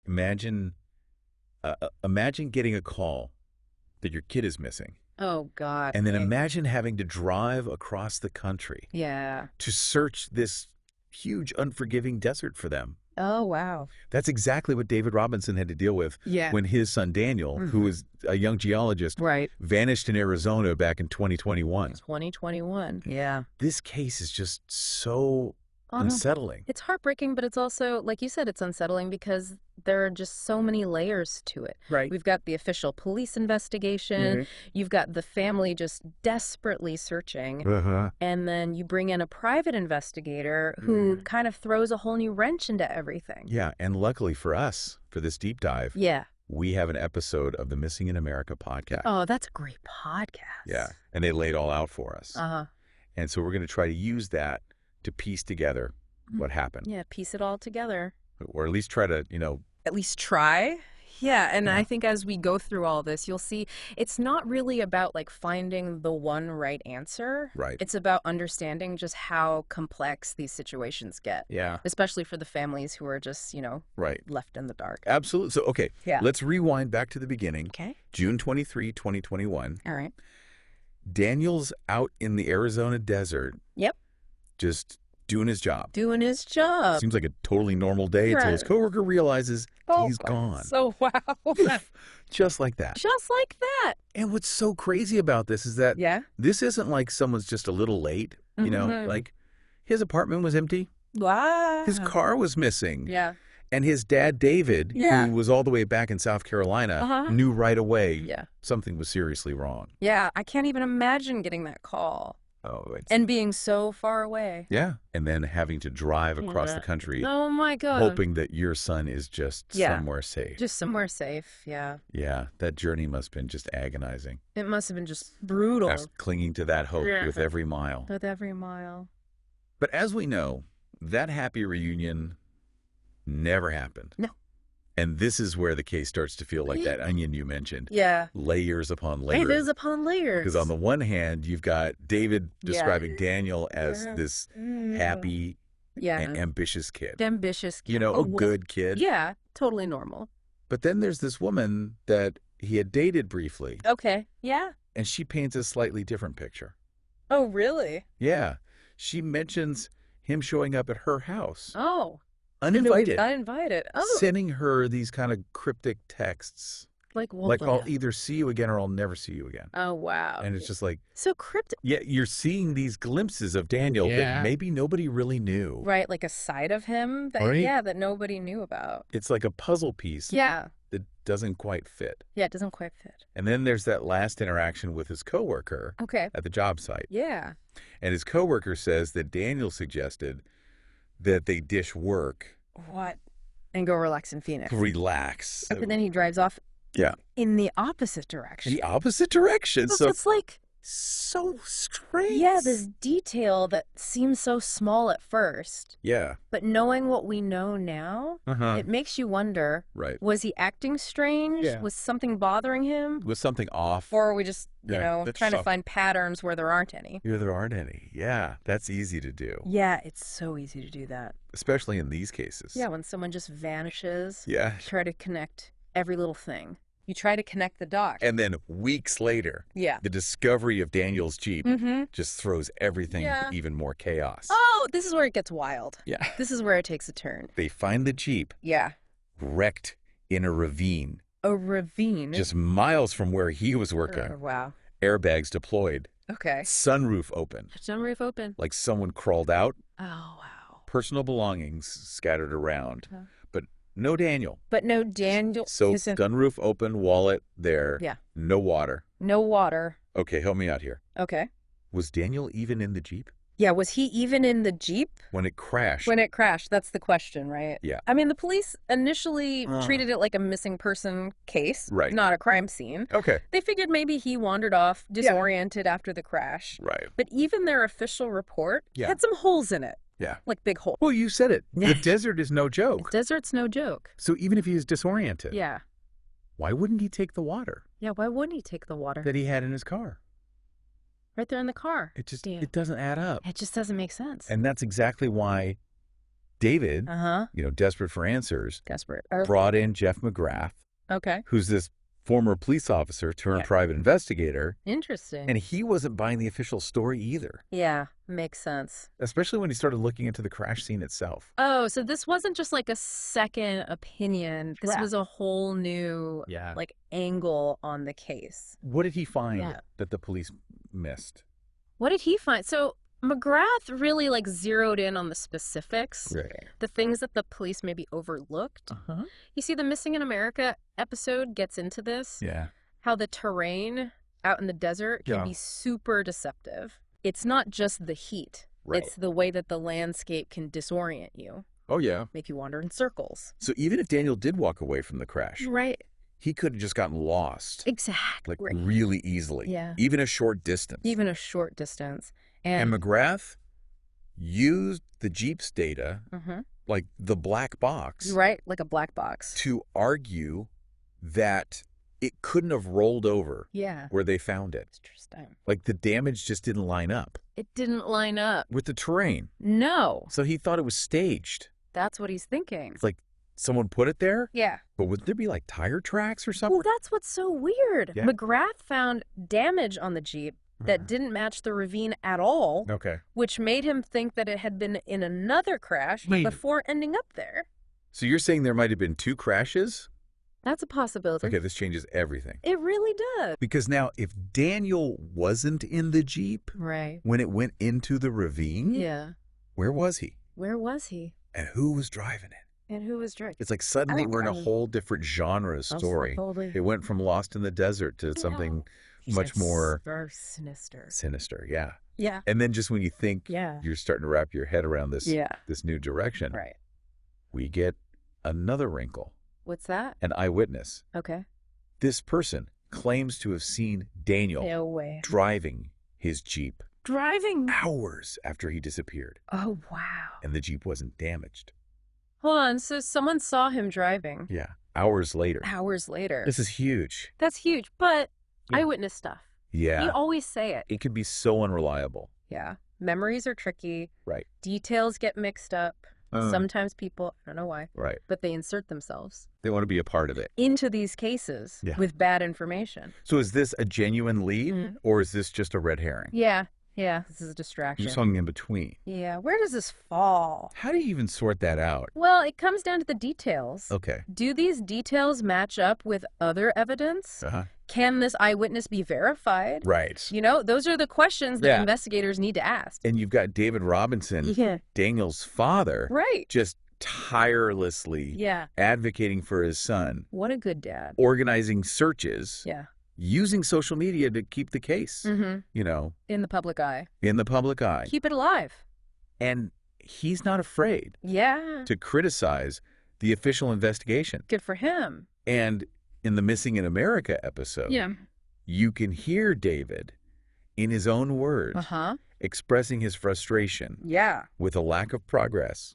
Imagine, imagine getting a call that your kid is missing. Oh, God. And then imagine having to drive across the country Yeah. to search this huge, unforgiving desert for them. Oh, wow. That's exactly what David Robinson had to deal with Yeah. when his son Daniel, who was a young geologist, Right. vanished in Arizona back in 2021. 2021. Yeah. This case is just so unsettling. It's heartbreaking, but it's also, like you said, it's unsettling because there are just so many layers to it. Right. We've got the official police investigation. You've got the family just desperately searching. And then you bring in a private investigator who kind of throws a whole new wrench into everything. Yeah, and luckily for us, for this deep dive, Yeah. we have an episode of the Missing in America podcast. Oh, that's a great podcast. Yeah, and they laid all out for us. And so we're going to try to use that to piece together what happened. Yeah, piece it all together. Or at least try to, At least try. Yeah, and I think as we go through all this, you'll see it's not really about like finding the one right answer. Right. It's about understanding just how complex these situations get. Yeah. Especially for the families who are just, Right. left in the dark. Absolutely. So, okay, Yeah. let's rewind back to the beginning. Okay. June 23, 2021. All right. Daniel's out in the Arizona desert. Yep. Just doing his job. Doing his job. Seems like a totally normal day until his coworker realizes he's gone. So, wow. Just like that. Just like that. And what's so crazy about this is that this isn't like someone's just a little late. Like his apartment was empty. Wow. His car was missing. Yeah. And his dad, David, who was all the way back in South Carolina, knew right away something was seriously wrong. Yeah, I can't even imagine getting that call. Oh, and being so far away. Yeah. And then having to drive across the country. Oh, my God. Hoping that your son is just somewhere safe. Just somewhere safe, yeah. Yeah. That journey must have been just agonizing. It must have been just brutal. Clinging to that hope with every mile. With every mile. But as we know, that happy reunion never happened. No. And this is where the case starts to feel like that onion you mentioned. Yeah. Layers upon layers. Layers upon layers. Because on the one hand, you've got David describing Daniel as this happy, ambitious kid. Ambitious kid. A good kid. Yeah, totally normal. But then there's this woman that he had dated briefly. Okay, yeah. And she paints a slightly different picture. Oh, really? Yeah. She mentions him showing up at her house. Oh. Uninvited. Uninvited. Oh. Sending her these kind of cryptic texts. Like what? Like, I'll either see you again or I'll never see you again. Oh, wow. And it's just like... So cryptic. Yeah, you're seeing these glimpses of Daniel that maybe nobody really knew. Right, like a side of him that, that nobody knew about. It's like a puzzle piece. Yeah. That doesn't quite fit. Yeah, it doesn't quite fit. And then there's that last interaction with his coworker at the job site. Yeah. And his coworker says that Daniel suggested that they dish work. What? And go relax in Phoenix. Relax. Okay, then he drives off in the opposite direction. The opposite direction? So it's like... So strange. Yeah, this detail that seems so small at first. Yeah. But knowing what we know now, it makes you wonder, was he acting strange? Yeah. Was something bothering him? Was something off? Or are we just, trying to find patterns where there aren't any? Yeah, there aren't any. Yeah, that's easy to do. Yeah, it's so easy to do that. Especially in these cases. Yeah, when someone just vanishes. Yeah. Try to connect every little thing. You try to connect the dots. And then weeks later, the discovery of Daniel's Jeep just throws everything even more chaos. Oh, this is where it gets wild. Yeah. This is where it takes a turn. They find the Jeep wrecked in a ravine. A ravine? Just miles from where he was working. Oh, wow. Airbags deployed. Okay. Sunroof open. Sunroof open. Like someone crawled out. Oh, wow. Personal belongings scattered around. No Daniel. But no Daniel. So sunroof open, wallet there. Yeah. No water. No water. Okay, help me out here. Okay. Was Daniel even in the Jeep? Yeah, was he even in the Jeep? When it crashed. When it crashed, that's the question, right? Yeah. I mean, the police initially treated it like a missing person case. Right. Not a crime scene. Okay. They figured maybe he wandered off, disoriented after the crash. Right. But even their official report had some holes in it. Yeah. Like big holes. Well, you said it. The desert is no joke. The desert's no joke. So even if he is disoriented. Yeah. Why wouldn't he take the water? Yeah, why wouldn't he take the water? That he had in his car. Right there in the car. It just, it doesn't add up. It just doesn't make sense. And that's exactly why David, desperate for answers, brought in Jeff McGrath, who's this former police officer turned private investigator. Interesting. And he wasn't buying the official story either. Yeah, makes sense. Especially when he started looking into the crash scene itself. Oh, so this wasn't just like a second opinion. This was a whole new angle on the case. What did he find that the police missed? What did he find? So McGrath really zeroed in on the specifics, the things that the police maybe overlooked. You see, the Missing in America episode gets into this. Yeah. How the terrain out in the desert can be super deceptive. It's not just the heat. It's the way that the landscape can disorient you. Oh, yeah. Make you wander in circles. So even if Daniel did walk away from the crash, he could have just gotten lost. Exactly. Really easily. Yeah. Even a short distance. Even a short distance. And McGrath used the Jeep's data, like the black box. Right, like a black box. To argue that it couldn't have rolled over where they found it. Interesting. Like the damage just didn't line up. It didn't line up. With the terrain. No. So he thought it was staged. That's what he's thinking. It's like someone put it there? Yeah. But would there be tire tracks or something? Well, that's what's so weird. Yeah. McGrath found damage on the Jeep that didn't match the ravine at all, which made him think that it had been in another crash before ending up there. So you're saying there might have been 2 crashes? That's a possibility. Okay, this changes everything. It really does. Because now, if Daniel wasn't in the Jeep when it went into the ravine, where was he? Where was he? And who was driving it? And who was driving? It's like suddenly we're in a whole different genre of story. It went from Lost in the Desert to something much more sinister. Yeah. And then just when you think you're starting to wrap your head around this new direction, we get another wrinkle. What's that? An eyewitness. Okay. This person claims to have seen Daniel driving his Jeep. Driving? Hours after he disappeared. Oh, wow. And the Jeep wasn't damaged. Hold on. So someone saw him driving. Yeah. Hours later. Hours later. This is huge. That's huge. But eyewitness stuff. Yeah. You always say it. It can be so unreliable. Yeah. Memories are tricky. Right. Details get mixed up. Sometimes people, I don't know why, but they insert themselves. They want to be a part of it. Into these cases with bad information. So is this a genuine lead or is this just a red herring? Yeah. Yeah, this is a distraction. You're something in between. Yeah, where does this fall? How do you even sort that out? Well, it comes down to the details. Okay. Do these details match up with other evidence? Can this eyewitness be verified? Right. Those are the questions that investigators need to ask. And you've got David Robinson, Daniel's father, just tirelessly advocating for his son. What a good dad. Organizing searches. Yeah. Using social media to keep the case, in the public eye. In the public eye. Keep it alive. And he's not afraid to criticize the official investigation. Good for him. And in the Missing in America episode, you can hear David, in his own words, expressing his frustration with a lack of progress,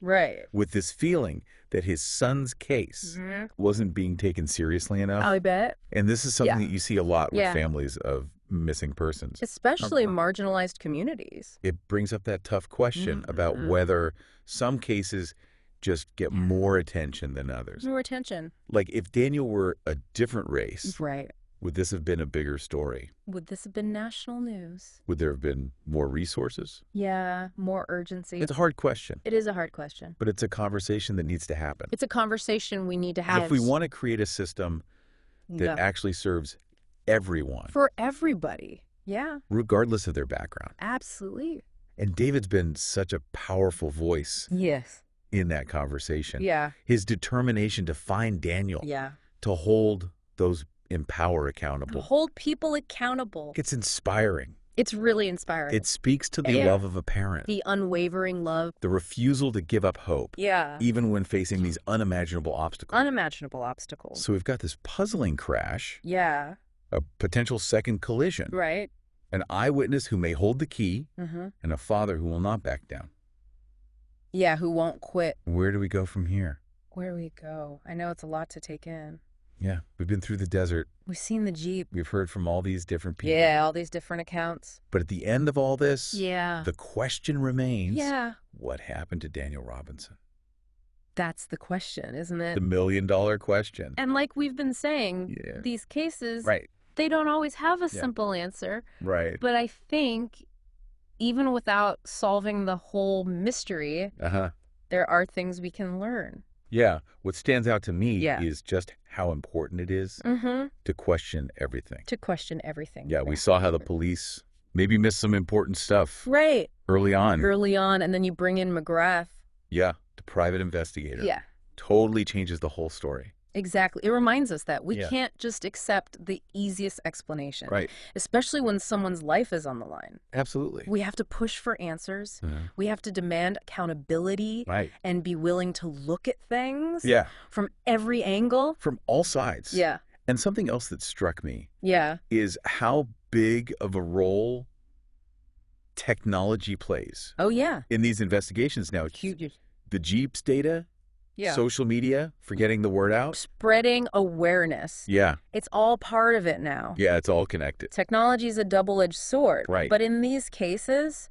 with this feeling that his son's case wasn't being taken seriously enough. I bet. And this is something that you see a lot with families of missing persons. Especially marginalized communities. It brings up that tough question about whether some cases just get more attention than others. More attention. Like if Daniel were a different race, would this have been a bigger story? Would this have been national news? Would there have been more resources? Yeah, more urgency. It's a hard question. It is a hard question. But it's a conversation that needs to happen. It's a conversation we need to have. If we want to create a system that actually serves everyone. For everybody. Yeah. Regardless of their background. Absolutely. And David's been such a powerful voice. Yes. In that conversation. Yeah. His determination to find Daniel. Yeah. To hold those in power accountable. Hold people accountable. It's inspiring. It's really inspiring. It speaks to the love of a parent. The unwavering love. The refusal to give up hope. Yeah. Even when facing these unimaginable obstacles. Unimaginable obstacles. So we've got this puzzling crash. Yeah. A potential second collision. Right. An eyewitness who may hold the key. And a father who will not back down. Yeah, who won't quit. Where do we go from here? Where do we go? I know it's a lot to take in. Yeah, we've been through the desert. We've seen the Jeep. We've heard from all these different people. Yeah, all these different accounts. But at the end of all this, the question remains, what happened to Daniel Robinson? That's the question, isn't it? The million-dollar question. And like we've been saying, these cases, they don't always have a simple answer. Right. But I think even without solving the whole mystery, there are things we can learn. Yeah. What stands out to me is just how important it is to question everything. To question everything. Yeah, we saw how the police maybe missed some important stuff. Right. Early on. Early on, and then you bring in McGrath. Yeah, the private investigator. Yeah. Totally changes the whole story. Exactly. It reminds us that we can't just accept the easiest explanation. Right. Especially when someone's life is on the line. Absolutely. We have to push for answers. We have to demand accountability. Right. And be willing to look at things. Yeah. From every angle. From all sides. Yeah. And something else that struck me. Yeah. Is how big of a role technology plays. Oh, yeah. In these investigations now. Huge. The Jeeps data. Yeah. Social media for getting the word out. Spreading awareness. Yeah. It's all part of it now. Yeah, it's all connected. Technology is a double-edged sword. Right. But in these cases,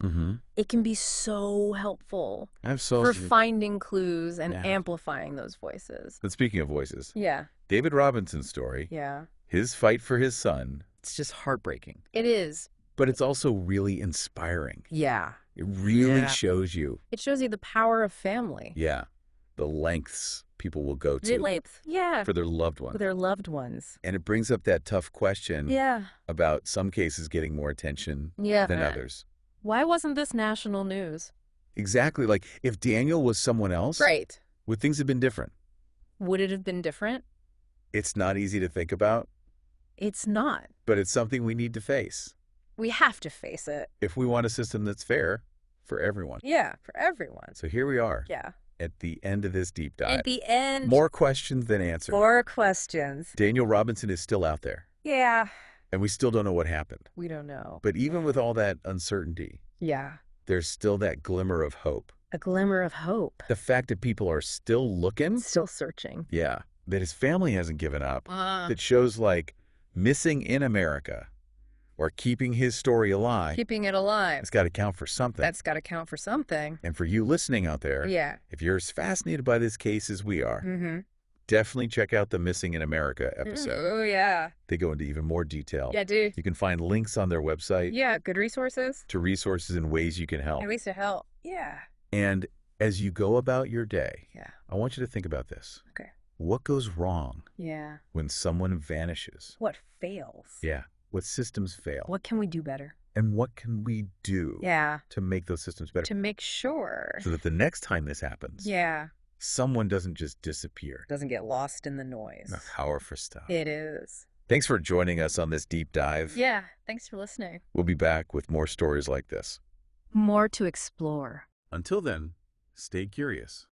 it can be so helpful for finding clues and amplifying those voices. And speaking of voices. Yeah. David Robinson's story. Yeah. His fight for his son. It's just heartbreaking. It is. But it's also really inspiring. Yeah. It really shows you. It shows you the power of family. Yeah. The lengths people will go to for their loved ones. For their loved ones. And it brings up that tough question about some cases getting more attention than others. Why wasn't this national news? Exactly. Like, if Daniel was someone else, would things have been different? Would it have been different? It's not easy to think about. It's not. But it's something we need to face. We have to face it. If we want a system that's fair for everyone. Yeah, for everyone. So here we are. Yeah. At the end of this deep dive. At the end. More questions than answers. More questions. Daniel Robinson is still out there. Yeah. And we still don't know what happened. We don't know. But even with all that uncertainty, there's still that glimmer of hope. A glimmer of hope. The fact that people are still looking. Still searching. Yeah. That his family hasn't given up. That shows like Missing in America or Keeping His Story Alive. Keeping it alive. It's got to count for something. That's got to count for something. And for you listening out there, if you're as fascinated by this case as we are, definitely check out the Missing in America episode. Oh, yeah. They go into even more detail. Yeah, dude. You can find links on their website. Yeah, good resources. To resources and ways you can help. And ways to help. Yeah. And as you go about your day, I want you to think about this. Okay. What goes wrong when someone vanishes? What fails? Yeah. What systems fail? What can we do better? And what can we do to make those systems better? To make sure. So that the next time this happens, someone doesn't just disappear. Doesn't get lost in the noise. That's powerful stuff. It is. Thanks for joining us on this deep dive. Yeah, thanks for listening. We'll be back with more stories like this. More to explore. Until then, stay curious.